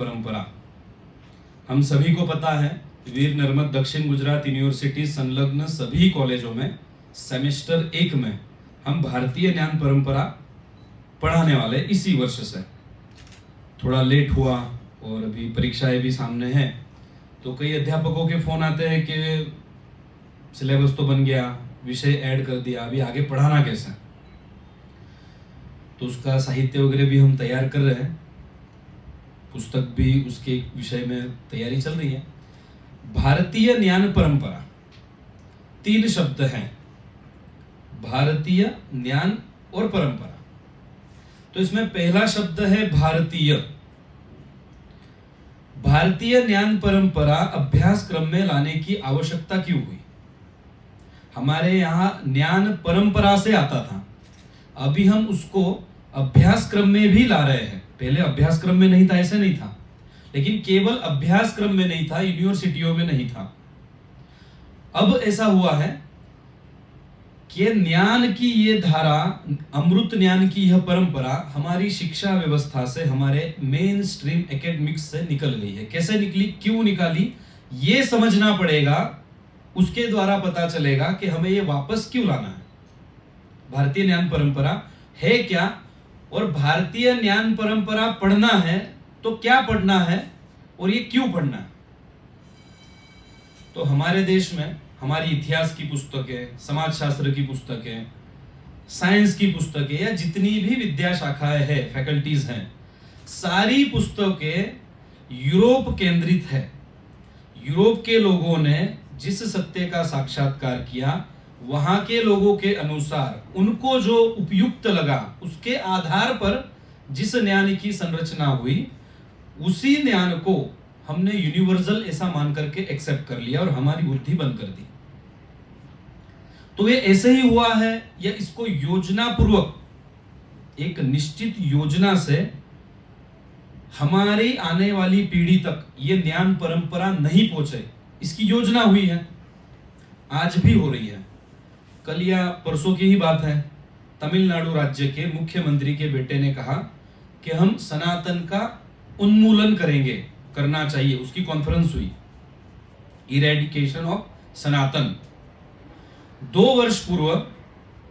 परंपरा। हम सभी को पता है वीर नर्मद दक्षिण गुजरात यूनिवर्सिटी संलग्न सभी कॉलेजों में सेमेस्टर 1 में हम भारतीय ज्ञान परंपरा पढ़ाने वाले इसी वर्ष से। थोड़ा लेट हुआ और अभी परीक्षाएं भी सामने हैं, तो कई अध्यापकों के फोन आते हैं कि सिलेबस तो बन गया, विषय ऐड कर दिया, अभी आगे पढ़ाना कैसे। तो उसका साहित्य वगैरह भी हम तैयार कर रहे हैं, पुस्तक भी उसके विषय में तैयारी चल रही है। भारतीय ज्ञान परंपरा 3 शब्द हैं, भारतीय ज्ञान और परंपरा। तो इसमें पहला शब्द है भारतीय। भारतीय ज्ञान परंपरा अभ्यासक्रम में लाने की आवश्यकता क्यों हुई? हमारे यहाँ ज्ञान परंपरा से आता था, अभी हम उसको अभ्यासक्रम में भी ला रहे हैं। पहले अभ्यासक्रम में नहीं था, ऐसे नहीं था, लेकिन केवल अभ्यासक्रम में नहीं था, यूनिवर्सिटियों में नहीं था। अब ऐसा हुआ है कि ज्ञान की ये धारा, अमृत ज्ञान की यह परंपरा हमारी शिक्षा व्यवस्था से, हमारे मेन स्ट्रीम एकेडमिक्स से निकल गई है। कैसे निकली, क्यों निकाली, ये समझना पड़ेगा। उसके द्वारा पता चलेगा कि हमें ये वापस क्यों लाना है। भारतीय ज्ञान परंपरा है क्या, और भारतीय ज्ञान परंपरा पढ़ना है तो क्या पढ़ना है और ये क्यों पढ़ना है। तो हमारे देश में हमारी इतिहास की पुस्तकें, समाजशास्त्र की पुस्तकें, साइंस की पुस्तकें या जितनी भी विद्या शाखाएं हैं, फैकल्टीज हैं, सारी पुस्तकें यूरोप केंद्रित है। यूरोप के लोगों ने जिस सत्य का साक्षात्कार किया, वहां के लोगों के अनुसार उनको जो उपयुक्त लगा, उसके आधार पर जिस ज्ञान की संरचना हुई, उसी ज्ञान को हमने यूनिवर्सल ऐसा मान करके एक्सेप्ट कर लिया और हमारी बुद्धि बंद कर दी। तो ये ऐसे ही हुआ है या इसको योजना पूर्वक एक निश्चित योजना से हमारी आने वाली पीढ़ी तक ये ज्ञान परंपरा नहीं पहुंचे, इसकी योजना हुई है, आज भी हो रही है। कल या परसों की ही बात है, तमिलनाडु राज्य के मुख्यमंत्री के बेटे ने कहा कि हम सनातन का उन्मूलन करेंगे, करना चाहिए। उसकी कॉन्फ्रेंस हुई, इरेडिकेशन ऑफ सनातन। 2 वर्ष पूर्व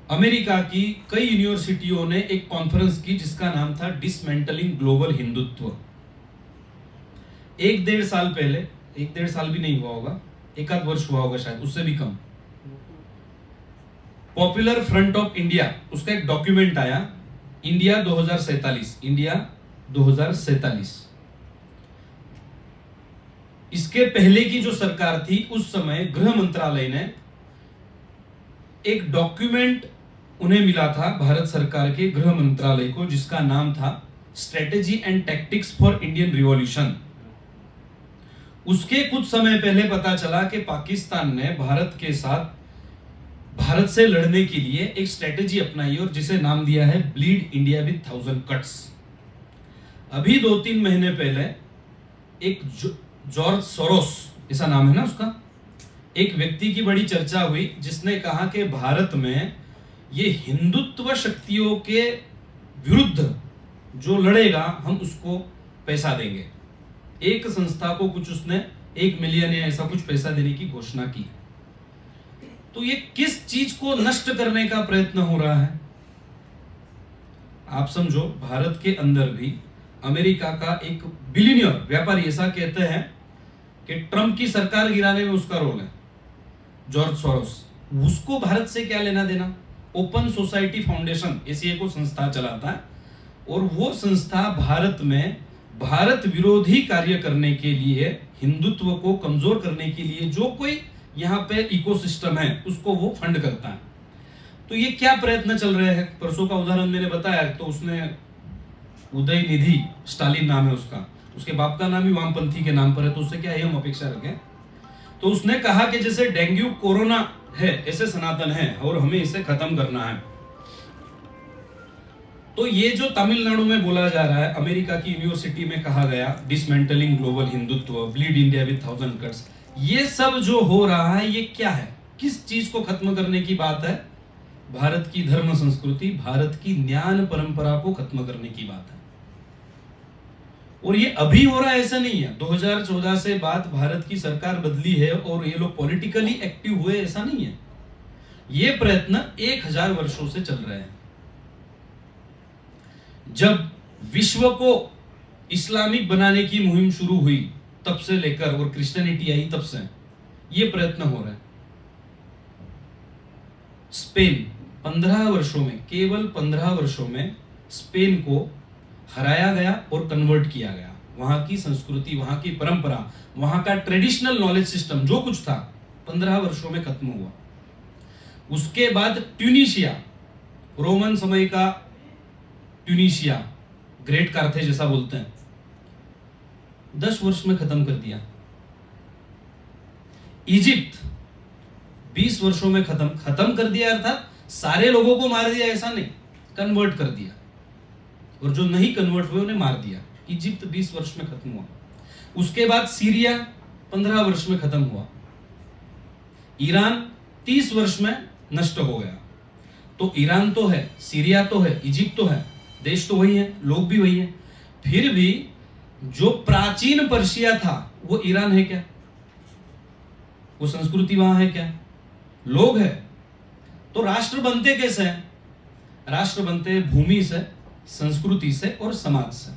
अमेरिका की कई यूनिवर्सिटियों ने एक कॉन्फ्रेंस की जिसका नाम था डिसमेंटलिंग ग्लोबल हिंदुत्व। 1-1.5 साल पहले, 1-1.5 साल भी नहीं हुआ होगा, 1 आध वर्ष हुआ होगा शायद, उससे भी कम, पॉपुलर फ्रंट ऑफ इंडिया, उसका एक डॉक्यूमेंट आया, इंडिया 2047, इंडिया 2047। इसके पहले की जो सरकार थी, उस समय गृह मंत्रालय ने एक डॉक्यूमेंट उन्हें मिला था, भारत सरकार के गृह मंत्रालय को, जिसका नाम था strategy and tactics for Indian revolution. उसके कुछ समय पहले पता चला कि पाकिस्तान ने भारत से लड़ने के लिए एक स्ट्रेटेजी अपनाई और जिसे नाम दिया है ब्लीड इंडिया विद 1000 कट्स। अभी 2-3 महीने पहले एक जॉर्ज सोरोस, ऐसा नाम है ना उसका, एक व्यक्ति की बड़ी चर्चा हुई जिसने कहा कि भारत में ये हिंदुत्व शक्तियों के विरुद्ध जो लड़ेगा हम उसको पैसा देंगे। एक संस्था को कुछ उसने 1 मिलियन या ऐसा कुछ पैसा देने की घोषणा की। तो ये किस चीज को नष्ट करने का प्रयत्न हो रहा है? आप समझो, भारत के अंदर भी अमेरिका का एक बिलियनियर व्यापारी ऐसा कहते हैं कि ट्रंप की सरकार गिराने में उसका रोल है, जॉर्ज सोरोस। उसको भारत से क्या लेना देना? ओपन सोसाइटी फाउंडेशन ऐसी एक संस्था चलाता है, और वो संस्था भारत में भारत विरोधी कार्य करने के लिए, हिंदुत्व को कमजोर करने के लिए जो कोई यहाँ पे इकोसिस्टम है, उसको वो फंड करता है। तो ये क्या प्रयत्न चल रहे हैं? परसों का उदाहरण मैंने बताया, तो उसने उदय निधि, स्टालिन नाम है उसका, उसके बाप का नाम ही वामपंथी के नाम पर है, तो उससे क्या हम अपेक्षा रखें? तो उसने कहा कि जैसे डेंगू कोरोना है, ऐसे सनातन है और हमें इसे खत्म करना है। तो ये जो तमिलनाडु में बोला जा रहा है, अमेरिका की यूनिवर्सिटी में कहा गया dismantling global Hindutva, bleed India with 1000 cuts, ये सब जो हो रहा है ये क्या है? किस चीज को खत्म करने की बात है? भारत की धर्म संस्कृति, भारत की ज्ञान परंपरा को खत्म करने की बात है। और ये अभी हो रहा है ऐसा नहीं है, 2014 से बाद भारत की सरकार बदली है और ये लोग पॉलिटिकली एक्टिव हुए ऐसा नहीं है। ये प्रयत्न 1000 वर्षों से चल रहे हैं। जब विश्व को इस्लामिक बनाने की मुहिम शुरू हुई तब से लेकर, और क्रिश्चियनिटी आई तब से ये प्रयत्न हो रहा है। स्पेन 15 वर्षों में, केवल 15 वर्षों में स्पेन को हराया गया और कन्वर्ट किया गया। वहां की संस्कृति, वहां की परंपरा, वहां का ट्रेडिशनल नॉलेज सिस्टम जो कुछ था 15 वर्षों में खत्म हुआ। उसके बाद ट्यूनीशिया, रोमन समय का ट्यूनीशिया, ग्रेट कार्थेज जैसा बोलते हैं, 10 वर्ष में खत्म कर दिया। इजिप्ट 20 वर्षों में खत्म कर दिया, अर्थात सारे लोगों को मार दिया ऐसा नहीं, कन्वर्ट कर दिया, और जो नहीं कन्वर्ट हुए उन्हें मार दिया। इजिप्ट 20 वर्ष में खत्म हुआ। उसके बाद सीरिया 15 वर्ष में खत्म हुआ। ईरान 30 वर्ष में नष्ट हो गया। तो ईरान तो है, सीरिया तो है, इजिप्ट तो है, देश तो वही है, लोग भी वही है। फिर भी जो प्राचीन पर्शिया था वो ईरान है क्या? वो संस्कृति वहां है क्या? लोग है। तो राष्ट्र बनते कैसे हैं? राष्ट्र बनते हैं भूमि से, संस्कृति से और समाज से।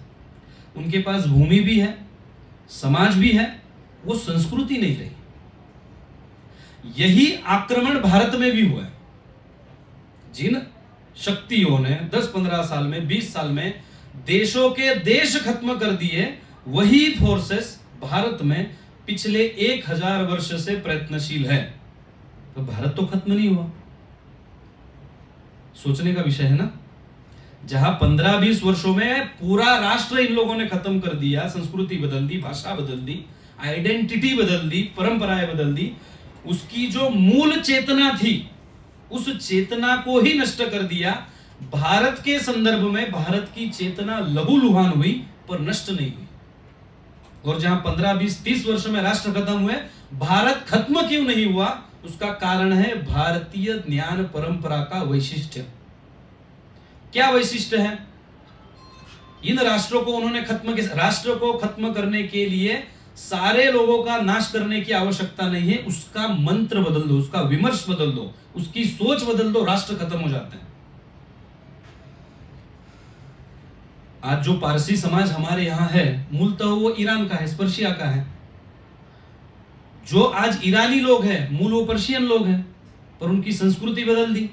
उनके पास भूमि भी है, समाज भी है, वो संस्कृति नहीं रही। यही आक्रमण भारत में भी हुआ है। जिन शक्तियों ने 10-15 साल में, 20 साल में देशों के देश खत्म कर दिए, वही फोर्सेस भारत में पिछले 1000 वर्ष से प्रयत्नशील है। तो भारत तो खत्म नहीं हुआ। सोचने का विषय है ना। जहां 15-20 वर्षों में पूरा राष्ट्र इन लोगों ने खत्म कर दिया, संस्कृति बदल दी, भाषा बदल दी, आइडेंटिटी बदल दी, परंपराएं बदल दी, उसकी जो मूल चेतना थी उस चेतना को ही नष्ट कर दिया। भारत के संदर्भ में भारत की चेतना लहूलुहान हुई पर नष्ट नहीं हुई। और जहां 15, 20, 30 वर्ष में राष्ट्र खत्म हुए, भारत खत्म क्यों नहीं हुआ? उसका कारण है भारतीय ज्ञान परंपरा का वैशिष्ट्य। क्या वैशिष्ट्य है? इन राष्ट्रों को उन्होंने राष्ट्र को खत्म करने के लिए सारे लोगों का नाश करने की आवश्यकता नहीं है। उसका मंत्र बदल दो, उसका विमर्श बदल दो, उसकी सोच बदल दो, राष्ट्र खत्म हो जाते हैं। आज जो पारसी समाज हमारे यहां है, मूलतः वो ईरान का है, पर्शिया का है। जो आज ईरानी लोग हैं, मूल वो पर्शियन लोग हैं, पर उनकी संस्कृति बदल दी,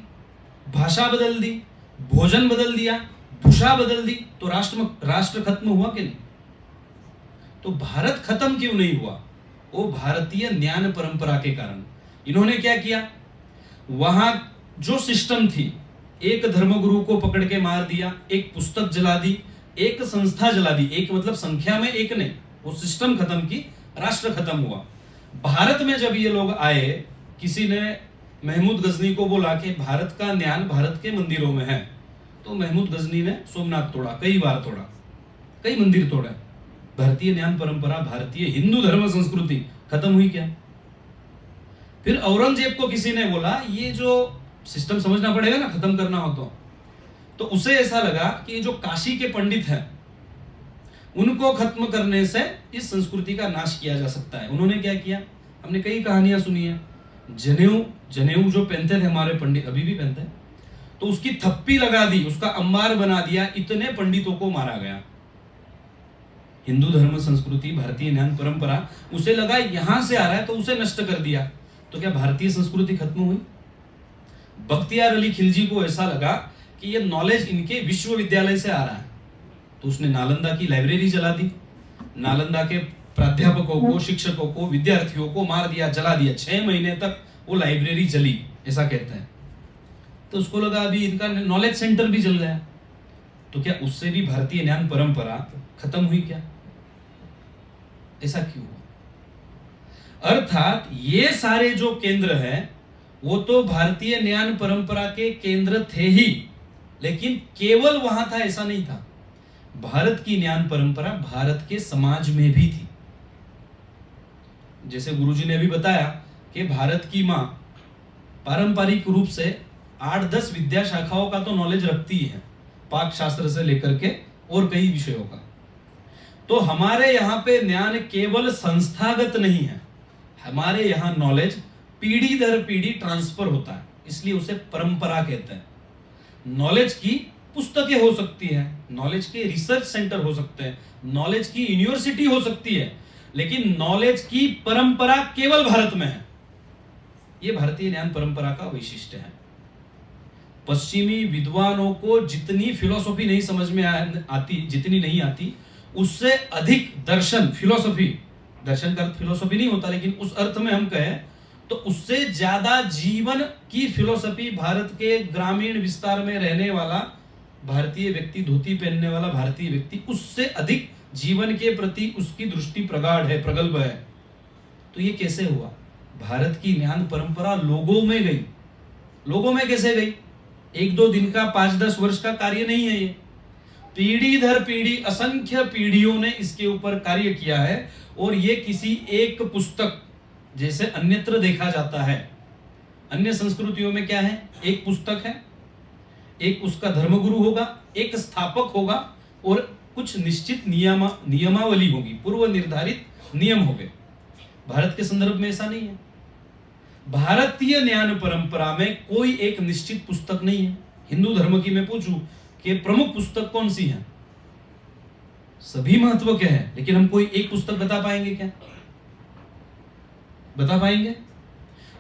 भाषा बदल दी, भोजन बदल दिया, भूषा बदल दी, तो राष्ट्र खत्म हुआ कि नहीं? तो भारत खत्म क्यों नहीं हुआ? वो भारतीय ज्ञान परंपरा के कारण। इन्होंने क्या किया? वहां जो सिस्टम थी, एक धर्मगुरु को पकड़ के मार दिया, एक पुस्तक जला दी, एक संस्था जला दी। एक मतलब संख्या में एक नहीं, वो सिस्टम खत्म की, राष्ट्र खत्म हुआ। भारत में जब ये लोग आए, किसी ने महमूद गजनी को बोला कि भारत का ज्ञान भारत के मंदिरों में है, तो महमूद गजनी ने सोमनाथ तोड़ा, कई बार तोड़ा, कई मंदिर तोड़े। भारतीय ज्ञान परंपरा, भारतीय हिंदू धर्म संस्कृति खत्म हुई क्या? फिर औरंगजेब को किसी ने बोला ये जो सिस्टम समझना पड़ेगा ना, खत्म करना हो तो उसे ऐसा लगा कि ये जो काशी के पंडित हैं उनको खत्म करने से इस संस्कृति का नाश किया जा सकता है। उन्होंने क्या किया? हमने कई कहानियां सुनी है। जनेऊ जो पहनते थे हमारे पंडित, अभी भी पहनते हैं, तो उसकी थप्पी लगा दी, उसका अंबार बना दिया, इतने पंडितों को मारा गया। हिंदू धर्म संस्कृति, भारतीय ज्ञान परंपरा, उसे लगा यहां से आ रहा है तो उसे नष्ट कर दिया। तो क्या भारतीय संस्कृति खत्म हुई? बख्तियार अली खिलजी को ऐसा लगा कि ये नॉलेज इनके विश्वविद्यालय से आ रहा है, तो उसने नालंदा की लाइब्रेरी जला दी, नालंदा के प्राध्यापकों को, शिक्षकों को, विद्यार्थियों को मार दिया, जला दिया। 6 महीने तक वो लाइब्रेरी जली, ऐसा कहते हैं। तो उसको लगा अभी इनका नॉलेज सेंटर भी जल गया, तो क्या उससे भी भारतीय ज्ञान परंपरा खत्म हुई क्या? ऐसा क्यों हुआ? अर्थात ये सारे जो केंद्र हैं वो तो भारतीय ज्ञान परंपरा के केंद्र थे ही, लेकिन केवल वहां था ऐसा नहीं था। भारत की ज्ञान परंपरा भारत के समाज में भी थी। जैसे गुरुजी ने अभी बताया कि भारत की मां पारंपरिक रूप से 8-10 विद्या शाखाओं का तो नॉलेज रखती है, पाक शास्त्र से लेकर के और कई विषयों का। तो हमारे यहाँ पे ज्ञान केवल संस्थागत नहीं है, हमारे यहाँ नॉलेज पीढ़ी दर पीढ़ी ट्रांसफर होता है, इसलिए उसे परंपरा कहते हैं। नॉलेज की पुस्तकें हो सकती है, नॉलेज के रिसर्च सेंटर हो सकते हैं, नॉलेज की यूनिवर्सिटी हो सकती है, लेकिन नॉलेज की परंपरा केवल भारत में है। यह भारतीय ज्ञान परंपरा का वैशिष्ट्य है। पश्चिमी विद्वानों को जितनी फिलॉसफी नहीं समझ में आती, जितनी नहीं आती, उससे अधिक दर्शन, फिलॉसफी, दर्शन का अर्थ फिलॉसफी नहीं होता, लेकिन उस अर्थ में हम कहें तो उससे ज्यादा जीवन की फिलॉसफी भारत के ग्रामीण विस्तार में रहने वाला भारतीय व्यक्ति, धोती पहनने वाला भारतीय व्यक्ति, उससे अधिक जीवन के प्रति उसकी दृष्टि प्रगाढ़ है, प्रगल्भ है। तो ये कैसे हुआ? भारत की ज्ञान परंपरा लोगों में गई। लोगों में कैसे गई? 1-2 दिन का, 5-10 वर्ष का कार्य नहीं है ये। पीढ़ी दर पीढ़ी, असंख्य पीढ़ियों ने इसके ऊपर कार्य किया है। और ये किसी एक पुस्तक जैसे अन्यत्र देखा जाता है। अन्य संस्कृतियों में क्या है? एक पुस्तक है, एक उसका धर्मगुरु होगा, एक स्थापक होगा और कुछ निश्चित नियमावली होगी, पूर्व निर्धारित नियम होंगे। भारत के संदर्भ में ऐसा नहीं है। भारतीय ज्ञान परंपरा में कोई एक निश्चित पुस्तक नहीं है। हिंदू धर्म की मैं पूछूं कि प्रमुख पुस्तक कौन सी है? सभी महत्व के हैं, लेकिन हम कोई एक पुस्तक बता पाएंगे क्या? बता पाएंगे?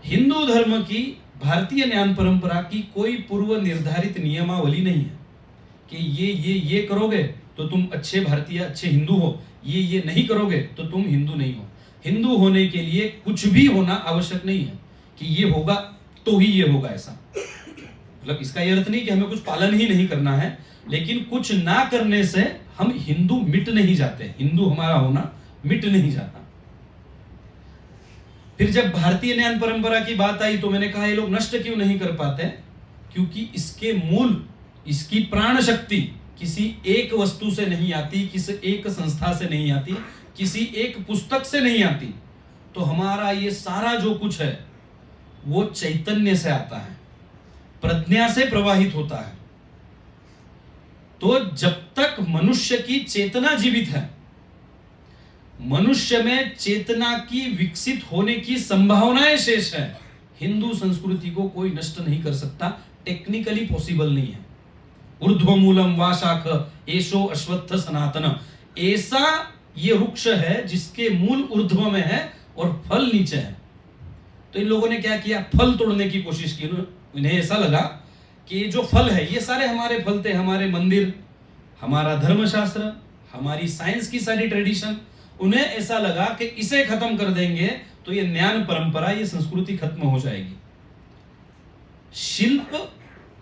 हिंदू धर्म की, भारतीय ज्ञान परंपरा की कोई पूर्व निर्धारित नियमावली नहीं है कि ये करोगे तो तुम अच्छे भारतीय, अच्छे हिंदू हो, ये नहीं करोगे तो तुम हिंदू नहीं हो। हिंदू होने के लिए कुछ भी होना आवश्यक नहीं है कि ये होगा तो ही ये होगा, ऐसा मतलब इसका यह अर्थ नहीं कि हमें कुछ पालन ही नहीं करना है, लेकिन कुछ ना करने से हम हिंदू मिट नहीं जाते, हिंदू हमारा होना मिट नहीं जाता। फिर जब भारतीय ज्ञान परंपरा की बात आई तो मैंने कहा ये लोग नष्ट क्यों नहीं कर पाते? क्योंकि इसके मूल, इसकी प्राण शक्ति किसी एक वस्तु से नहीं आती, किसी एक संस्था से नहीं आती, किसी एक पुस्तक से नहीं आती। तो हमारा ये सारा जो कुछ है वो चैतन्य से आता है, प्रज्ञा से प्रवाहित होता है। तो जब तक मनुष्य की चेतना जीवित है, मनुष्य में चेतना की विकसित होने की संभावनाएं शेष है, हिंदू संस्कृति को कोई नष्ट नहीं कर सकता। टेक्निकली पॉसिबल नहीं है। ऊर्ध्वमूलम वा शाख एषो अश्वत्थ सनातन, ऐसा ये वृक्ष है जिसके मूल ऊर्ध्व में है और फल नीचे है। तो इन लोगों ने क्या किया? फल तोड़ने की कोशिश की। इन्हें ऐसा लगा कि जो फल है ये सारे हमारे फल थे, हमारे मंदिर, हमारा धर्मशास्त्र, हमारी साइंस की सारी ट्रेडिशन। उन्हें ऐसा लगा कि इसे खत्म कर देंगे तो ये ज्ञान परंपरा, ये संस्कृति खत्म हो जाएगी। शिल्प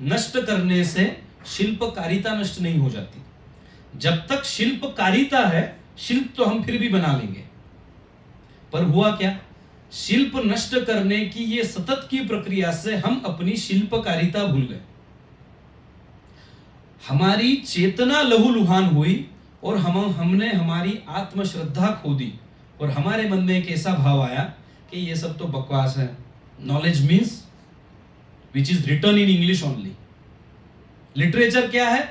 नष्ट करने से शिल्पकारिता नष्ट नहीं हो जाती। जब तक शिल्पकारिता है, शिल्प तो हम फिर भी बना लेंगे। पर हुआ क्या? शिल्प नष्ट करने की ये सतत की प्रक्रिया से हम अपनी शिल्पकारिता भूल गए। हमारी चेतना लहूलुहान हुई और हमने हमारी आत्मश्रद्धा खो दी और हमारे मन में एक ऐसा भाव आया कि ये सब तो बकवास है। Knowledge means which is written in English only. Literature क्या है?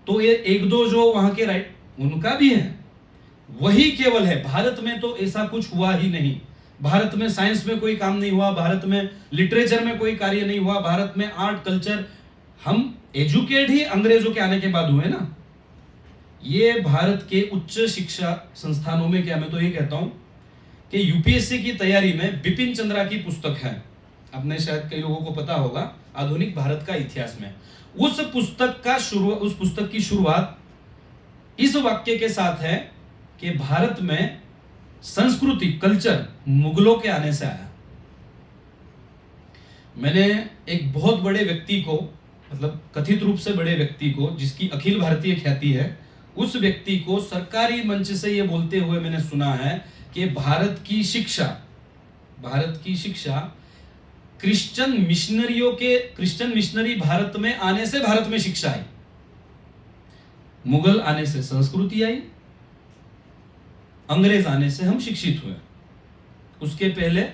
तो ये 1-2 जो वहां के राइट, उनका भी है, वही केवल है। भारत में तो ऐसा कुछ हुआ ही नहीं। भारत में साइंस में कोई काम नहीं हुआ, भारत में लिटरेचर में कोई कार्य नहीं हुआ, भारत में आर्ट कल्चर, हम एजुकेट ही अंग्रेजों के आने के बाद हुए ना। ये भारत के उच्च शिक्षा संस्थानों में, क्या मैं तो ये कहता हूं कि यूपीएससी की तैयारी में बिपिन चंद्रा की पुस्तक है, आपने शायद कई लोगों को पता होगा, आधुनिक भारत का इतिहास में। उस पुस्तक की शुरुआत इस वाक्य के साथ है कि भारत में संस्कृति, कल्चर मुगलों के आने से आया। मैंने एक बहुत बड़े व्यक्ति को, मतलब कथित रूप से बड़े व्यक्ति को, जिसकी अखिल भारतीय ख्याति है, उस व्यक्ति को सरकारी मंच से यह बोलते हुए मैंने सुना है कि भारत की शिक्षा क्रिश्चियन मिशनरी भारत में आने से भारत में शिक्षा आई। मुगल आने से संस्कृति आई, अंग्रेज आने से हम शिक्षित हुए। उसके पहले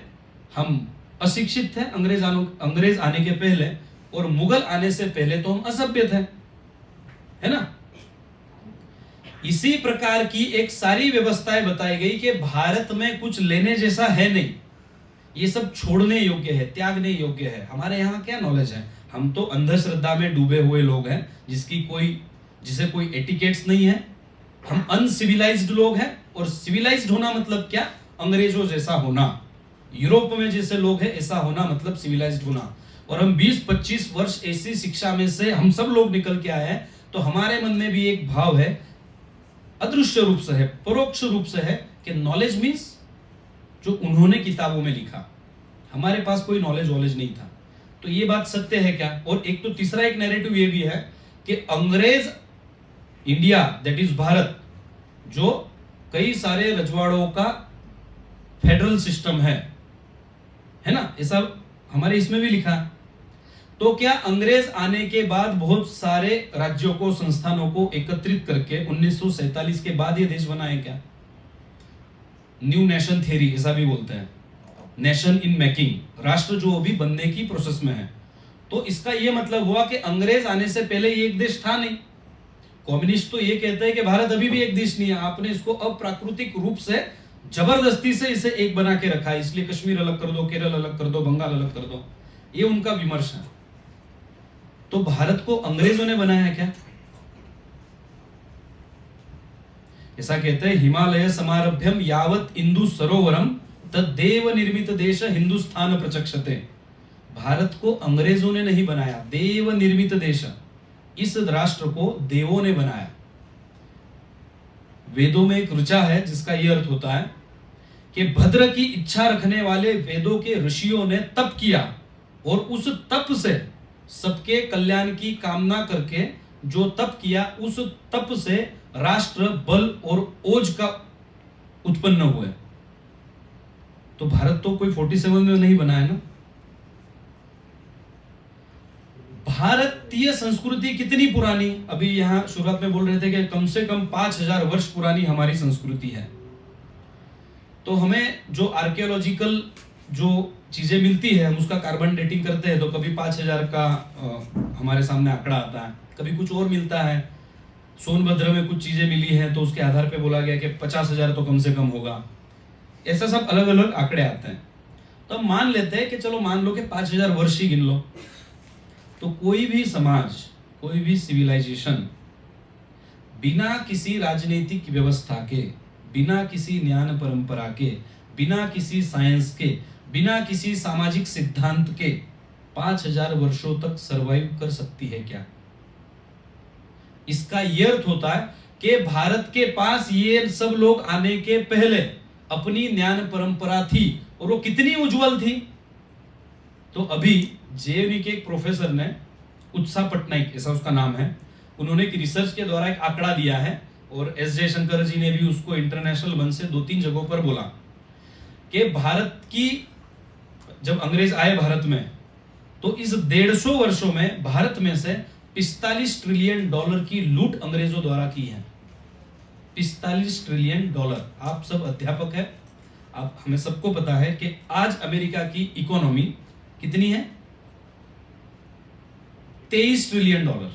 हम अशिक्षित थे, अंग्रेज आने के पहले, और मुगल आने से पहले तो हम असभ्य थे, है ना। इसी प्रकार की एक सारी व्यवस्थाएं बताई गई कि भारत में कुछ लेने जैसा है नहीं, ये सब छोड़ने योग्य है, त्यागने योग्य है। हमारे यहाँ क्या नॉलेज है? हम तो अंधश्रद्धा में डूबे हुए लोग हैं, जिसे कोई एटिकेट्स नहीं है। हम अनसिविलाइज्ड लोग हैं, और सिविलाइज्ड होना मतलब क्या? अंग्रेजों जैसा होना, यूरोप में जैसे लोग हैं ऐसा होना मतलब सिविलाइज्ड होना। और हम 20-25 वर्ष ऐसी शिक्षा में से हम सब लोग निकल के आए हैं, तो हमारे मन में भी एक भाव है, अदृश्य रूप से है, परोक्ष रूप से है, कि नॉलेज मीन्स जो उन्होंने किताबों में लिखा। हमारे पास कोई नॉलेज नहीं था। तो ये बात सत्य है क्या? और एक तो तीसरा एक नैरेटिव ये भी है कि अंग्रेज इंडिया, दैट इज भारत, जो कई सारे रजवाड़ों का फेडरल सिस्टम है ना, ऐसा हमारे इसमें भी लिखा है। तो क्या अंग्रेज आने के बाद बहुत सारे राज्यों को, संस्थानों को एकत्रित करके 1947 के बाद ये देश बना है क्या? न्यू नेशन थ्योरी ऐसा भी बोलते हैं, नेशन इन मेकिंग, राष्ट्र जो अभी बनने की प्रोसेस में है। तो इसका ये मतलब हुआ कि अंग्रेज आने से पहले ये एक देश था नहीं। कम्युनिस्ट तो ये कहते हैं कि भारत अभी भी एक देश नहीं है, आपने इसको अप्राकृतिक रूप से जबरदस्ती से इसे एक बना के रखा है, इसलिए कश्मीर अलग कर दो, केरल अलग कर दो, बंगाल अलग कर दो, ये उनका विमर्श है। तो भारत को अंग्रेजों ने बनाया है क्या? ऐसा कहते हैं, हिमालय समारभ्यम यावत इंदु सरोवरम तद्देव निर्मित देश हिंदुस्तान प्रचक्षते। भारत को अंग्रेजों ने नहीं बनाया, देव निर्मित देश, इस राष्ट्र को देवों ने बनाया। वेदों में एक ऋचा है जिसका यह अर्थ होता है कि भद्र की इच्छा रखने वाले वेदों के ऋषियों ने तप किया, और उस तप से सबके कल्याण की कामना करके जो तप किया, उस तप से राष्ट्र बल और ओज का उत्पन्न हुए। तो भारत तो कोई 47 में नहीं बना है ना। भारतीय संस्कृति कितनी पुरानी, अभी यहां शुरुआत में बोल रहे थे कि कम से कम 5000 वर्ष पुरानी हमारी संस्कृति है। तो हमें जो आर्कियोलॉजिकल जो चीजें मिलती है, हम उसका कार्बन डेटिंग करते हैं, तो कभी 5000 का हमारे सामने आंकड़ा आता है, कभी कुछ और मिलता है। सोनभद्र में कुछ चीजें मिली हैं तो उसके आधार पे बोला गया कि 50,000 तो कम से कम होगा। ऐसा सब अलग अलग आंकड़े आते हैं। तो हम मान लेते हैं कि चलो मान लो कि 5000 वर्ष ही गिन लो। तो कोई भी समाज, कोई भी सिविलाइजेशन बिना किसी राजनीतिक व्यवस्था के, बिना किसी ज्ञान परंपरा के, बिना किसी साइंस के, बिना किसी सामाजिक सिद्धांत के 5000 वर्षों तक सरवाइव कर सकती है क्या? इसका यह अर्थ होता है कि भारत के पास ये सब लोग आने के पहले अपनी ज्ञान परंपरा थी, और वो कितनी उज्जवल थी। तो अभी जेएनयू के एक प्रोफेसर ने, उत्साह पटनायक ऐसा उसका नाम है, उन्होंने एक रिसर्च के द्वारा एक आंकड़ा दिया है, और एस जयशंकर जी ने भी उसको इंटरनेशनल मंच से 2-3 जगहों पर बोला कि भारत की, जब अंग्रेज आए भारत में, तो इस 150 वर्षों में भारत में से 45 ट्रिलियन डॉलर की लूट अंग्रेजों द्वारा की है। 45 ट्रिलियन डॉलर। आप सब अध्यापक है, आप, हमें सबको पता है कि आज अमेरिका की इकोनॉमी कितनी है? 23 ट्रिलियन डॉलर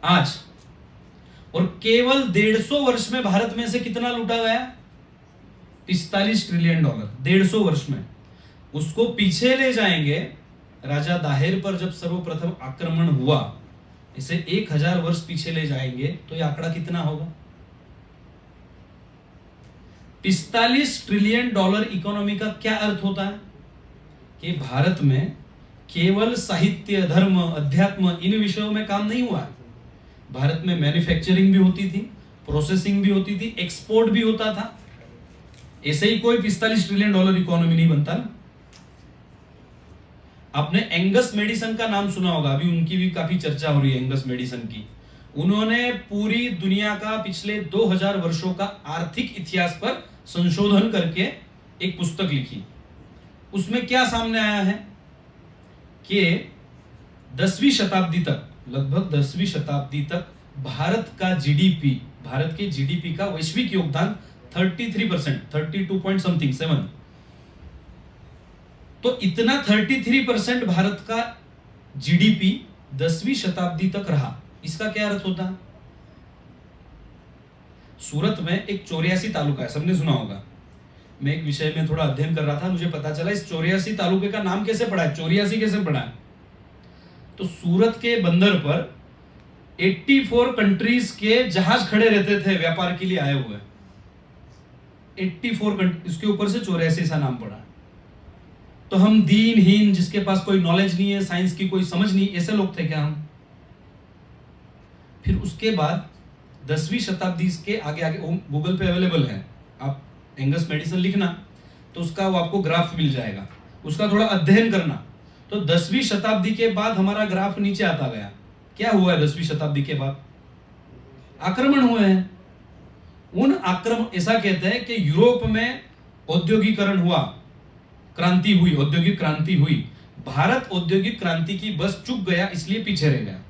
आज। और केवल 150 वर्ष में भारत में से कितना लूटा गया? 45 ट्रिलियन डॉलर 150 वर्ष में। उसको पीछे ले जाएंगे, राजा दाहिर पर जब सर्वप्रथम आक्रमण हुआ, इसे 1000 वर्ष पीछे ले जाएंगे तो यह आंकड़ा कितना होगा? 45 ट्रिलियन डॉलर इकोनॉमी का क्या अर्थ होता है? कि भारत में केवल साहित्य, धर्म, अध्यात्म, इन विषयों में काम नहीं हुआ है। भारत में मैन्युफैक्चरिंग भी होती थी, प्रोसेसिंग भी होती थी, एक्सपोर्ट भी होता था। ऐसे ही कोई 45 ट्रिलियन डॉलर इकोनॉमी नहीं बनता ना। आपने एंगस मेडिसन का नाम सुना होगा, अभी उनकी भी काफी चर्चा हो रही है, एंगस मेडिसन की। उन्होंने पूरी दुनिया का पिछले 2000 वर्षों का आर्थिक इतिहास पर संशोधन करके एक पुस्तक लिखी। उसमें क्या सामने आया है कि 10वीं शताब्दी तक, लगभग 10वीं शताब्दी तक भारत का जीडीपी, भारत के जीडीपी का वैश्विक योगदान 33%, 32 पॉइंट समथिंग 7। तो इतना 33% भारत का जीडीपी 10वीं शताब्दी तक रहा। इसका क्या अर्थ होता है? सूरत में एक 84 तालुका है, सबने सुना होगा। मैं एक विषय में थोड़ा अध्ययन कर रहा था, मुझे पता चला इस 84 तालुके का नाम कैसे पड़ा है, 84 कैसे पड़ा है। तो सूरत के बंदर पर 84 कंट्रीज के जहाज खड़े रहते थे व्यापार के लिए आए हुए। 84 इसके ऊपर से 84 सा नाम पड़ा। तो हम दीनहीन, जिसके पास कोई नॉलेज नहीं है, साइंस की कोई समझ नहीं, ऐसे लोग थे क्या हम? फिर उसके बाद 10वीं शताब्दी के आगे आगे, गूगल पे अवेलेबल है, आप एंगस मेडिसन लिखना तो उसका वो आपको ग्राफ मिल जाएगा, उसका थोड़ा अध्ययन करना। तो 10वीं शताब्दी के बाद हमारा ग्राफ नीचे आता गया। क्या हुआ है 10वीं शताब्दी के बाद? आक्रमण हुए हैं। उन आक्रमण, ऐसा कहते हैं कि यूरोप में औद्योगिकरण हुआ, क्रांति हुई, औद्योगिक क्रांति हुई। भारत औद्योगिक क्रांति की बस चूक गया, इसलिए पीछे रह गया।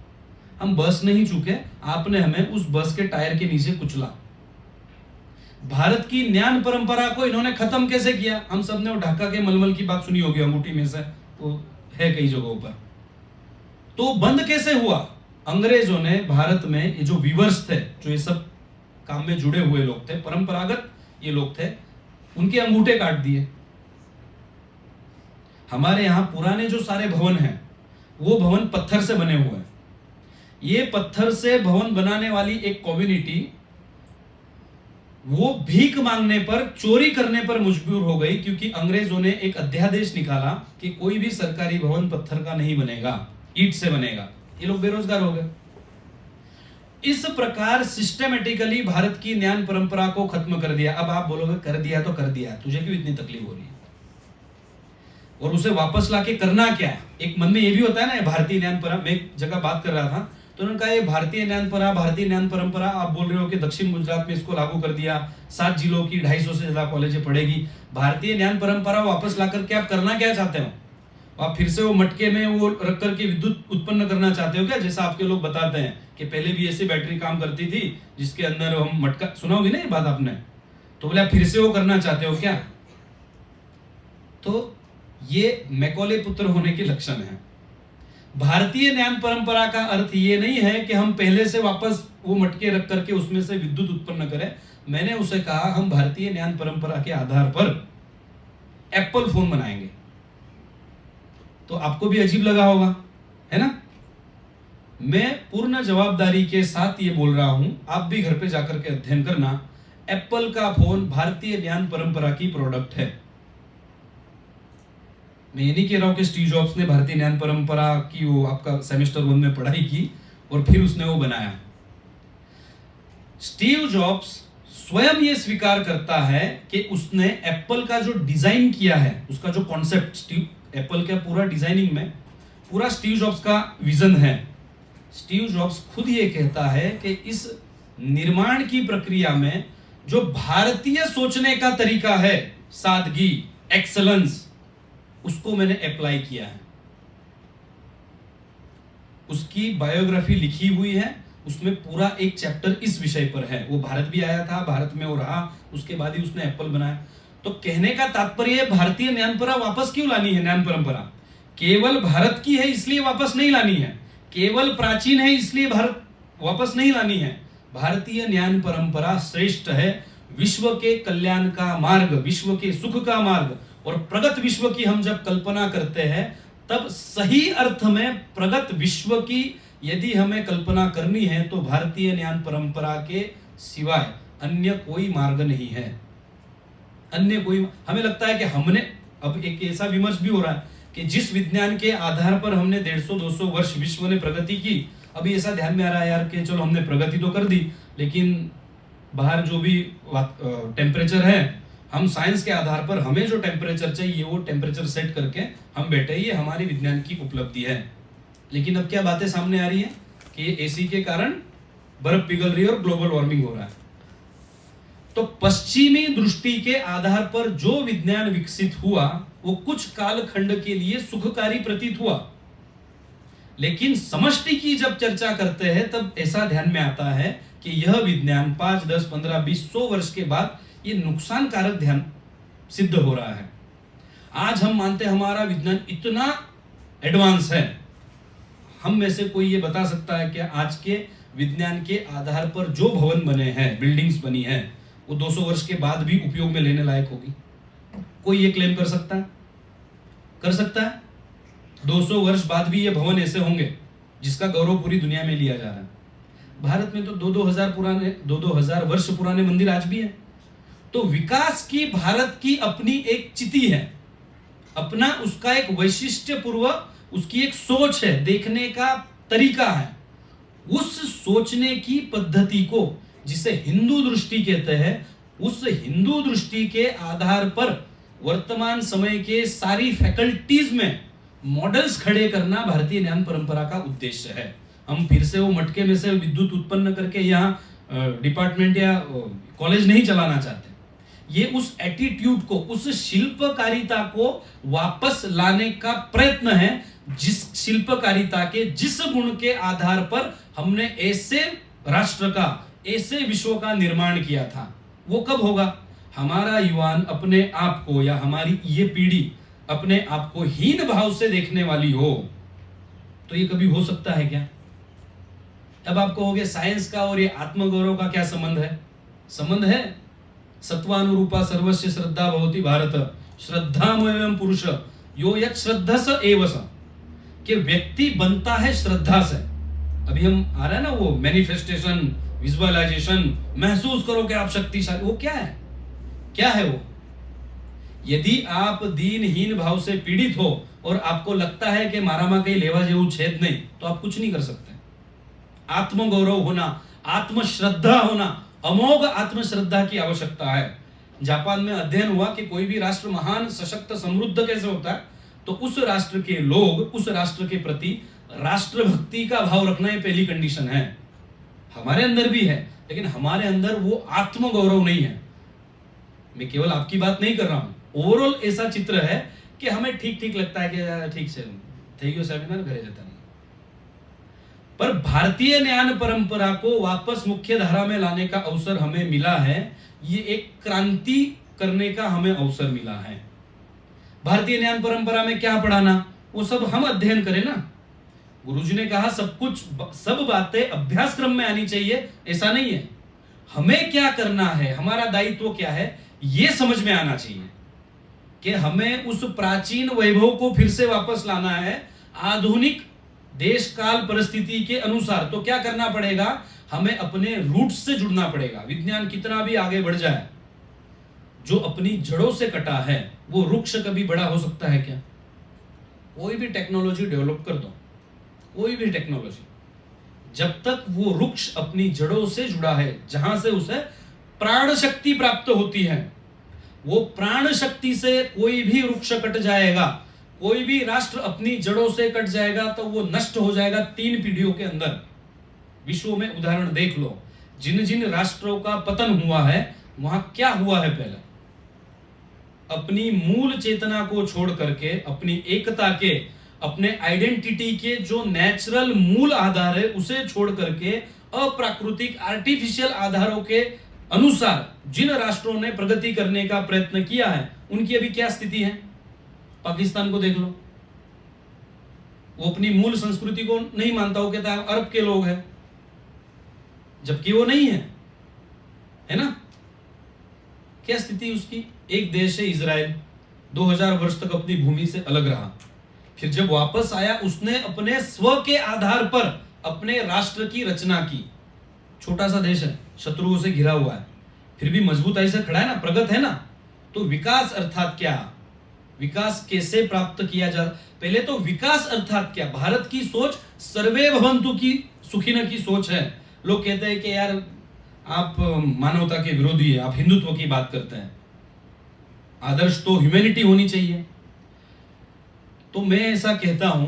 हम बस नहीं चूके, आपने हमें उस बस के टायर के नीचे कुचला। भारत की ज्ञान परंपरा को इन्होंने खत्म कैसे किया? हम सब ने वो ढाका के मलमल की बात सुनी होगी, अंगूठी में से वो है कई जगहों पर। तो बंद कैसे हुआ? अंग्रेजों ने भारत में ये जो वीवर्स थे, जो ये सब काम में जुड़े हुए लोग थे, परंपरागत ये लोग थे, उनके अंगूठे काट दिए। हमारे यहां पुराने जो सारे भवन हैं वो भवन पत्थर से बने हुए हैं। ये पत्थर से भवन बनाने वाली एक कम्युनिटी वो भीख मांगने पर, चोरी करने पर मजबूर हो गई, क्योंकि अंग्रेजों ने एक अध्यादेश निकाला कि कोई भी सरकारी भवन पत्थर का नहीं बनेगा, ईंट से बनेगा। ये लोग बेरोजगार हो गए। इस प्रकार सिस्टमेटिकली भारत की ज्ञान परंपरा को खत्म कर दिया। अब आप बोलोगे कर दिया तो कर दिया, तुझे क्यों इतनी तकलीफ हो रही है? और उसे वापस लाके करना क्या है? एक मन में ये भी होता है ना, भारतीय ज्ञान परंपरा। मैं एक जगह बात कर रहा था तो उन्होंने कहा ये भारतीय ज्ञान परंपरा आप बोल रहे हो कि दक्षिण गुजरात में इसको लागू कर दिया, 7 जिलों की 250 से ज्यादा कॉलेजें पढ़ेगी। भारतीय ज्ञान परंपरा वापस ला करके आप करना क्या चाहते हो? आप फिर से वो मटके में वो रख करके विद्युत उत्पन्न करना चाहते हो क्या? जैसा आपके लोग बताते हैं कि पहले भी ऐसी बैटरी काम करती थी जिसके अंदर हम मटका, सुना होगी ना ये बात आपने, तो बोले आप फिर से वो करना चाहते हो क्या? तो ये मैकॉले पुत्र होने के लक्षण है। भारतीय ज्ञान परंपरा का अर्थ ये नहीं है कि हम पहले से वापस वो मटके रख करके उसमें से विद्युत उत्पन्न करें। मैंने उसे कहा हम भारतीय ज्ञान परंपरा के आधार पर एप्पल फोन बनाएंगे। तो आपको भी अजीब लगा होगा, है ना? मैं पूर्ण जवाबदारी के साथ ये बोल रहा हूं, आप भी घर पे जाकर के अध्ययन करना। एप्पल का फोन भारतीय ज्ञान परंपरा की प्रोडक्ट है। मैं ये नहीं कह रहा हूं कि स्टीव जॉब्स ने भारतीय ज्ञान परंपरा की वो आपका सेमेस्टर 1 में पढ़ाई की और फिर उसने वो बनाया। स्टीव जॉब्स स्वयं ये स्वीकार करता है कि उसने एप्पल का जो डिजाइन किया है, उसका जो कॉन्सेप्ट, एप्पल का पूरा डिजाइनिंग में पूरा स्टीव जॉब्स का विजन है। स्टीव जॉब्स खुद ये कहता है कि इस निर्माण की प्रक्रिया में जो भारतीय सोचने का तरीका है, सादगी, एक्सेलेंस, उसको मैंने अप्लाई किया है। उसकी बायोग्राफी लिखी हुई है, उसमें पूरा एक चैप्टर इस विषय पर है। वो भारत भी आया था, भारत में वो रहा, उसके बाद ही उसने एप्पल बनाया। तो कहने का तात्पर्य भारतीय ज्ञान परंपरा वापस क्यों लानी है? ज्ञान परंपरा केवल भारत की है इसलिए वापस नहीं लानी है, केवल प्राचीन है इसलिए भारत वापस नहीं लानी है। भारतीय ज्ञान परंपरा श्रेष्ठ है, विश्व के कल्याण का मार्ग, विश्व के सुख का मार्ग। और प्रगत विश्व की हम जब कल्पना करते हैं तब सही अर्थ में प्रगत विश्व की यदि हमें कल्पना करनी है तो भारतीय ज्ञान परंपरा के सिवाय अन्य कोई मार्ग नहीं है। अन्य कोई, हमें लगता है कि हमने, अब एक ऐसा विमर्श भी हो रहा है कि जिस विज्ञान के आधार पर हमने 150-200 वर्ष विश्व ने प्रगति की, अभी ऐसा ध्यान में आ रहा है यार कि चलो हमने प्रगति तो कर दी, लेकिन बाहर जो भी टेम्परेचर है, हम साइंस के आधार पर हमें जो टेम्परेचर चाहिए वो टेम्परेचर सेट करके हम बैठे, ये हमारी विज्ञान की उपलब्धि है। लेकिन अब क्या बातें सामने आ रही है कि एसी के कारण बर्फ पिघल रही है और ग्लोबल वार्मिंग हो रहा है। तो पश्चिमी दृष्टि के आधार पर जो विज्ञान विकसित हुआ वो कुछ कालखंड के लिए सुखकारी प्रतीत हुआ, लेकिन समष्टि की जब चर्चा करते हैं तब ऐसा ध्यान में आता है कि यह विज्ञान 5, 10, 15, 20, 100 वर्ष के बाद ये नुकसानकारक ध्यान सिद्ध हो रहा है। आज हम मानते हैं हमारा विज्ञान इतना एडवांस है। हम में से कोई ये बता सकता है कि आज के विज्ञान के आधार पर जो भवन बने हैं, बिल्डिंग्स बनी हैं, वो 200 वर्ष के बाद भी उपयोग में लेने लायक होगी? कोई ये क्लेम कर सकता है? कर सकता है? 200 वर्ष बाद भी ये भवन ऐसे होंगे जिसका गौरव पूरी दुनिया में लिया जा रहा है। भारत में तो 2-2 हजार वर्ष पुराने मंदिर आज भी हैं। तो विकास की भारत की अपनी एक चिति है, अपना उसका एक वैशिष्ट्य पूर्व उसकी एक सोच है, देखने का तरीका है। उस सोचने की पद्धति को, जिसे हिंदू दृष्टि कहते हैं, उस हिंदू दृष्टि के आधार पर वर्तमान समय के सारी फैकल्टीज में मॉडल्स खड़े करना भारतीय ज्ञान परंपरा का उद्देश्य है। हम फिर से वो मटके में से विद्युत उत्पन्न करके यहाँ डिपार्टमेंट या कॉलेज नहीं चलाना चाहते। ये उस एटीट्यूड को, उस शिल्पकारिता को वापस लाने का प्रयत्न है, जिस शिल्पकारिता के जिस गुण के आधार पर हमने ऐसे राष्ट्र का, ऐसे विश्व का निर्माण किया था। वो कब होगा? हमारा युवान अपने आप को, या हमारी ये पीढ़ी अपने आप को हीन भाव से देखने वाली हो, तो ये कभी हो सकता है क्या? अब आप कहोगे साइंस का और ये आत्मगौरव का क्या संबंध है? संबंध है। सत्वानुरूपा सर्वस्य श्रद्धा भवति भारत, श्रद्धामयम पुरुष यो यत् श्रद्धस एव स, कि व्यक्ति बनता है श्रद्धा से। अभी हम आ रहा है ना वो मैनिफेस्टेशन, विजुअलाइजेशन, महसूस करो कि आप शक्तिशाली। वो क्या है? क्या है वो? यदि आप दीनहीन भाव से पीड़ित हो और आपको लगता है कि मारामा कहीं लेवा जेवू छेद नहीं, तो आप कुछ नहीं कर सकते। आत्मगौरव होना, आत्मश्रद्धा होना, अमोघ आत्मश्रद्धा की आवश्यकता है। जापान में अध्ययन हुआ कि कोई भी राष्ट्र महान, सशक्त, समृद्ध कैसे होता है, तो उस राष्ट्र के लोग उस राष्ट्र के प्रति राष्ट्रभक्ति का भाव रखना ये पहली कंडीशन है। हमारे अंदर भी है, लेकिन हमारे अंदर वो आत्मगौरव नहीं है। मैं केवल आपकी बात नहीं कर रहा हूं, ओवरऑल ऐसा चित्र है कि हमें ठीक ठीक लगता है कि ठीक से થઈ ગયો સેમિનાર घरे जता नहीं। पर भारतीय ज्ञान परंपरा को वापस मुख्य धारा में लाने का अवसर हमें मिला है। ये एक क्रांति करने का हमें अवसर मिला है। भारतीय ज्ञान परंपरा में क्या पढ़ाना, वो सब हम अध्ययन करें ना। गुरुजी ने कहा सब बातें अभ्यासक्रम में आनी चाहिए, ऐसा नहीं है। हमें क्या करना है, हमारा दायित्व क्या है, ये समझ में आना चाहिए कि हमें उस प्राचीन वैभव को फिर से वापस लाना है आधुनिक देश काल परिस्थिति के अनुसार। तो क्या करना पड़ेगा? हमें अपने रूट्स से जुड़ना पड़ेगा। विज्ञान कितना भी आगे बढ़ जाए, जो अपनी जड़ों से कटा है वो वृक्ष कभी बड़ा हो सकता है क्या? कोई भी टेक्नोलॉजी डेवलप कर दो, कोई भी टेक्नोलॉजी, जब तक वो वृक्ष अपनी जड़ों से जुड़ा है, जहां से उसे प्राण शक्ति प्राप्त होती है, वो प्राण शक्ति से कोई भी वृक्ष कट जाएगा, कोई भी राष्ट्र अपनी जड़ों से कट जाएगा तो वो नष्ट हो जाएगा 3 पीढ़ियों के अंदर। विश्व में उदाहरण देख लो, जिन जिन राष्ट्रों का पतन हुआ है वहां क्या हुआ है? पहले अपनी मूल चेतना को छोड़ करके, अपनी एकता के, अपने आइडेंटिटी के जो नेचुरल मूल आधार है उसे छोड़ करके अप्राकृतिक आर्टिफिशियल आधारों के अनुसार जिन राष्ट्रों ने प्रगति करने का प्रयत्न किया है, उनकी अभी क्या स्थिति है? पाकिस्तान को देख लो, वो अपनी मूल संस्कृति को नहीं मानता, वो कहता है अरब के लोग हैं, जबकि वो नहीं है, है ना? क्या स्थिति उसकी? एक देश है इजराइल, 2000 वर्ष तक अपनी भूमि से अलग रहा, फिर जब वापस आया उसने अपने स्व के आधार पर अपने राष्ट्र की रचना की। छोटा सा देश है, शत्रुओं से घिरा हुआ है, फिर भी मजबूताई से खड़ा है ना, प्रगत है ना। तो विकास अर्थात क्या? विकास कैसे प्राप्त किया जा? पहले तो विकास अर्थात क्या? भारत की सोच सर्वे भवन्तु की सुखिन की सोच है। लोग कहते हैं कि यार आप मानवता के विरोधी है, आप हिंदुत्व की बात करते हैं। आदर्श तो ह्यूमैनिटी होनी चाहिए। तो मैं ऐसा कहता हूं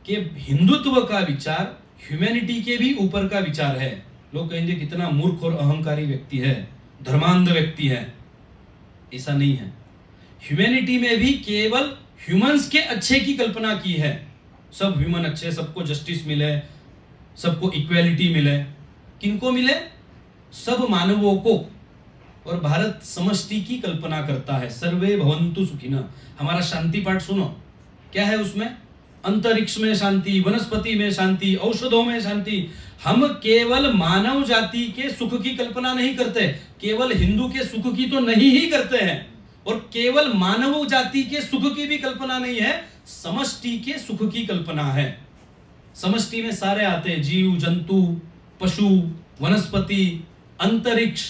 कि हिंदुत्व का विचार ह्यूमैनिटी के भी ऊपर का विचार है। लोग कहेंगे कितना मूर्ख और अहंकारी व्यक्ति है, धर्मांध व्यक्ति है। ऐसा नहीं है। ह्यूमैनिटी में भी केवल ह्यूमंस के अच्छे की कल्पना की है। सब ह्यूमन अच्छे, सबको जस्टिस मिले, सबको इक्वेलिटी मिले। किनको मिले? सब मानवों को। और भारत समष्टि की कल्पना करता है, सर्वे भवन्तु सुखिनः। हमारा शांति पाठ सुनो, क्या है उसमें? अंतरिक्ष में शांति, वनस्पति में शांति, औषधों में शांति। हम केवल मानव जाति के सुख की कल्पना नहीं करते, केवल हिंदू के सुख की तो नहीं ही करते हैं, और केवल मानव जाति के सुख की भी कल्पना नहीं है, समष्टि के सुख की कल्पना है। समष्टि में सारे आते हैं, जीव, जंतु, पशु, वनस्पति, अंतरिक्ष।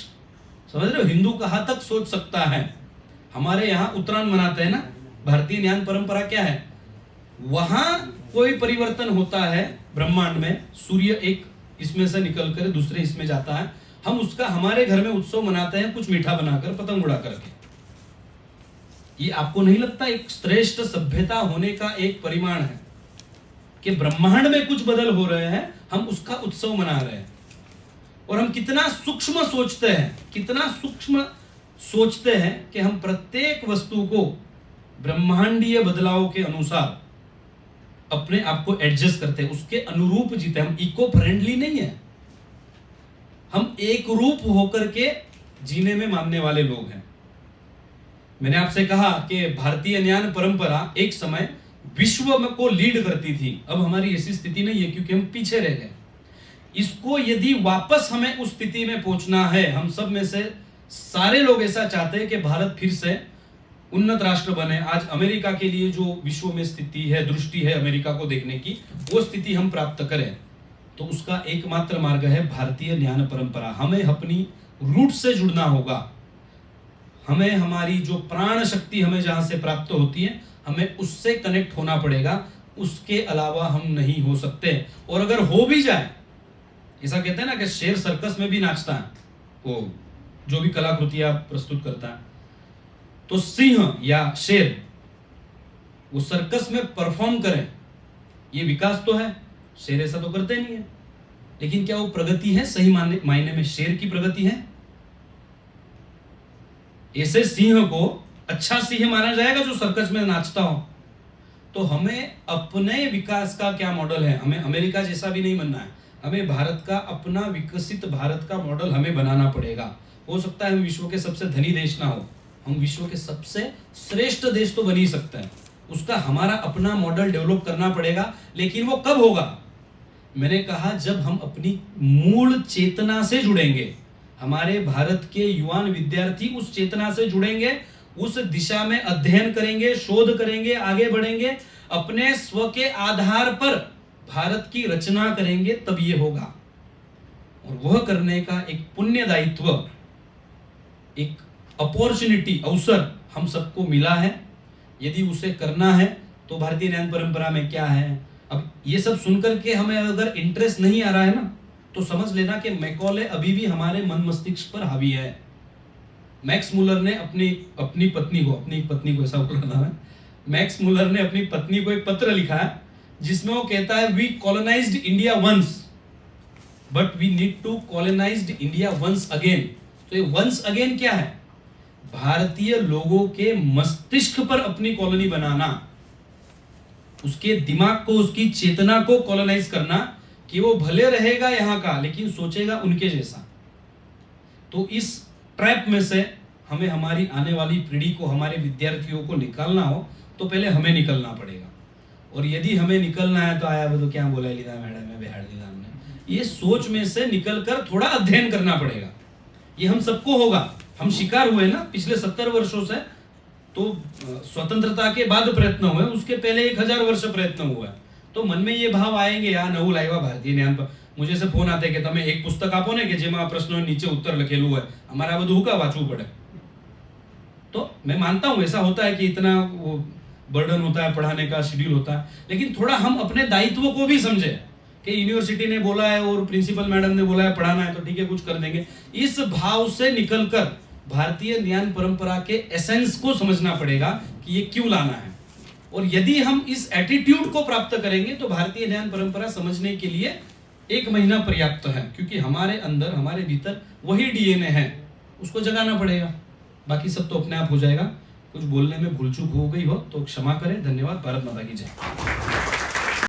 समझ रहे हो, हिंदू कहां तक सोच सकता है। हमारे यहां उत्तरायण मनाते हैं ना, भारतीय ज्ञान परंपरा क्या है, वहां कोई परिवर्तन होता है ब्रह्मांड में, सूर्य एक इसमें से निकल कर दूसरे इसमें जाता है, हम उसका हमारे घर में उत्सव मनाते हैं, कुछ मीठा बनाकर, पतंग उड़ा करके। ये आपको नहीं लगता एक श्रेष्ठ सभ्यता होने का एक परिमाण है कि ब्रह्मांड में कुछ बदल हो रहे हैं, हम उसका उत्सव मना रहे हैं। और हम कितना सूक्ष्म सोचते हैं, कितना सूक्ष्म सोचते हैं कि हम प्रत्येक वस्तु को ब्रह्मांडीय बदलाव के अनुसार अपने आप को एडजस्ट करते हैं, उसके अनुरूप जीते। हम इको फ्रेंडली नहीं है, हम एक रूप होकर के जीने में मानने वाले लोग हैं। मैंने आपसे कहा कि भारतीय ज्ञान परंपरा एक समय विश्व में को लीड करती थी, अब हमारी ऐसी स्थिति नहीं है क्योंकि हम पीछे रह गए। इसको यदि वापस हमें उस स्थिति में पहुंचना है, हम सब में से सारे लोग ऐसा चाहते हैं कि भारत फिर से उन्नत राष्ट्र बने। आज अमेरिका के लिए जो विश्व में स्थिति है, दृष्टि है अमेरिका को देखने की, वो स्थिति हम प्राप्त करें, तो उसका एकमात्र मार्ग है भारतीय ज्ञान परंपरा। हमें अपनी रूट से जुड़ना होगा, हमें हमारी जो प्राण शक्ति हमें जहां से प्राप्त होती है, हमें उससे कनेक्ट होना पड़ेगा, उसके अलावा हम नहीं हो सकते। और अगर हो भी जाए, ऐसा कहते हैं ना कि शेर सर्कस में भी नाचता है, वो जो भी कलाकृतियां प्रस्तुत करता है, तो सिंह या शेर वो सर्कस में परफॉर्म करें, ये विकास तो है। शेर ऐसा तो करते नहीं है, लेकिन क्या वो प्रगति है? सही मायने में शेर की प्रगति है? ऐसे सिंह को अच्छा सिंह माना जाएगा जो सर्कस में नाचता हो? तो हमें अपने विकास का क्या मॉडल है, हमें अमेरिका जैसा भी नहीं बनना है, हमें भारत का अपना विकसित भारत का मॉडल हमें बनाना पड़ेगा। हो सकता है हम विश्व के सबसे धनी देश ना हो, हम विश्व के सबसे श्रेष्ठ देश तो बन ही सकते हैं, उसका हमारा अपना मॉडल डेवलप करना पड़ेगा। लेकिन वो कब होगा? मैंने कहा जब हम अपनी मूल चेतना से जुड़ेंगे, हमारे भारत के युवान विद्यार्थी उस चेतना से जुड़ेंगे, उस दिशा में अध्ययन करेंगे, शोध करेंगे, आगे बढ़ेंगे, अपने स्व के आधार पर भारत की रचना करेंगे, तब ये होगा। और वह करने का एक पुण्य दायित्व, एक अपॉर्चुनिटी, अवसर हम सबको मिला है। यदि उसे करना है तो भारतीय ज्ञान परंपरा में क्या है, अब ये सब सुनकर के हमें अगर इंटरेस्ट नहीं आ रहा है ना, तो समझ लेना कि मैकॉले अभी भी हमारे मन मस्तिष्क पर हावी है। मैक्स मुलर ने अपनी पत्नी को ऐसा बोल रहा है, मैक्स मुलर ने अपनी पत्नी को एक पत्र लिखा है जिसमें वो कहता है, we colonised India once but we need to colonised India once again. तो ये वंस अगेन क्या है? भारतीय लोगों के मस्तिष्क पर अपनी कॉलोनी बनाना, उसके दिमाग को, उसकी चेतना को कॉलोनाइज करना, कि वो भले रहेगा यहां का लेकिन सोचेगा उनके जैसा। तो इस ट्रैप में से हमें हमारी आने वाली पीढ़ी को, हमारे विद्यार्थियों को निकालना हो तो पहले हमें निकलना पड़ेगा। और यदि हमें निकलना है तो आया वो तो क्या बोला लीदा मैडम में बिहार लीदा हमने, ये सोच में से निकलकर थोड़ा अध्ययन करना पड़ेगा। ये हम सबको होगा, हम शिकार हुए ना पिछले 70 वर्षों से, तो स्वतंत्रता के बाद प्रयत्न हुए, उसके पहले 1000 वर्ष प्रयत्न हुआ है। तो मन में ये भाव आएंगे, यार नવું લાવ્યા ભારતીય જ્ઞાન પર। मुझे से फोन आते कि તમે एक पुस्तक આપો ને કે જેમાં પ્રશ્નો નીચે उत्तर લખેલું હોય, हमारा બધું हुका वाचવું पड़े। तो मैं मानता हूं ऐसा होता है कि इतना वो बर्डन होता है, पढ़ाने का शेड्यूल होता है, लेकिन थोड़ा हम अपने दायित्व को भी समझे कि यूनिवर्सिटी ने बोला है और प्रिंसिपल मैडम ने बोला है पढ़ाना है तो ठीक है कुछ कर देंगे। इस भाव से निकलकर भारतीय ज्ञान परंपरा के एसेंस को समझना पड़ेगा कि ये क्यों लाना है। और यदि हम इस एटीट्यूड को प्राप्त करेंगे तो भारतीय ज्ञान परंपरा समझने के लिए 1 महीना पर्याप्त है, क्योंकि हमारे अंदर, हमारे भीतर वही डीएनए है, उसको जगाना पड़ेगा। बाकी सब तो अपने आप हो जाएगा। कुछ बोलने में भूल चूक हो गई हो तो क्षमा करें। धन्यवाद। भारत माता की जय।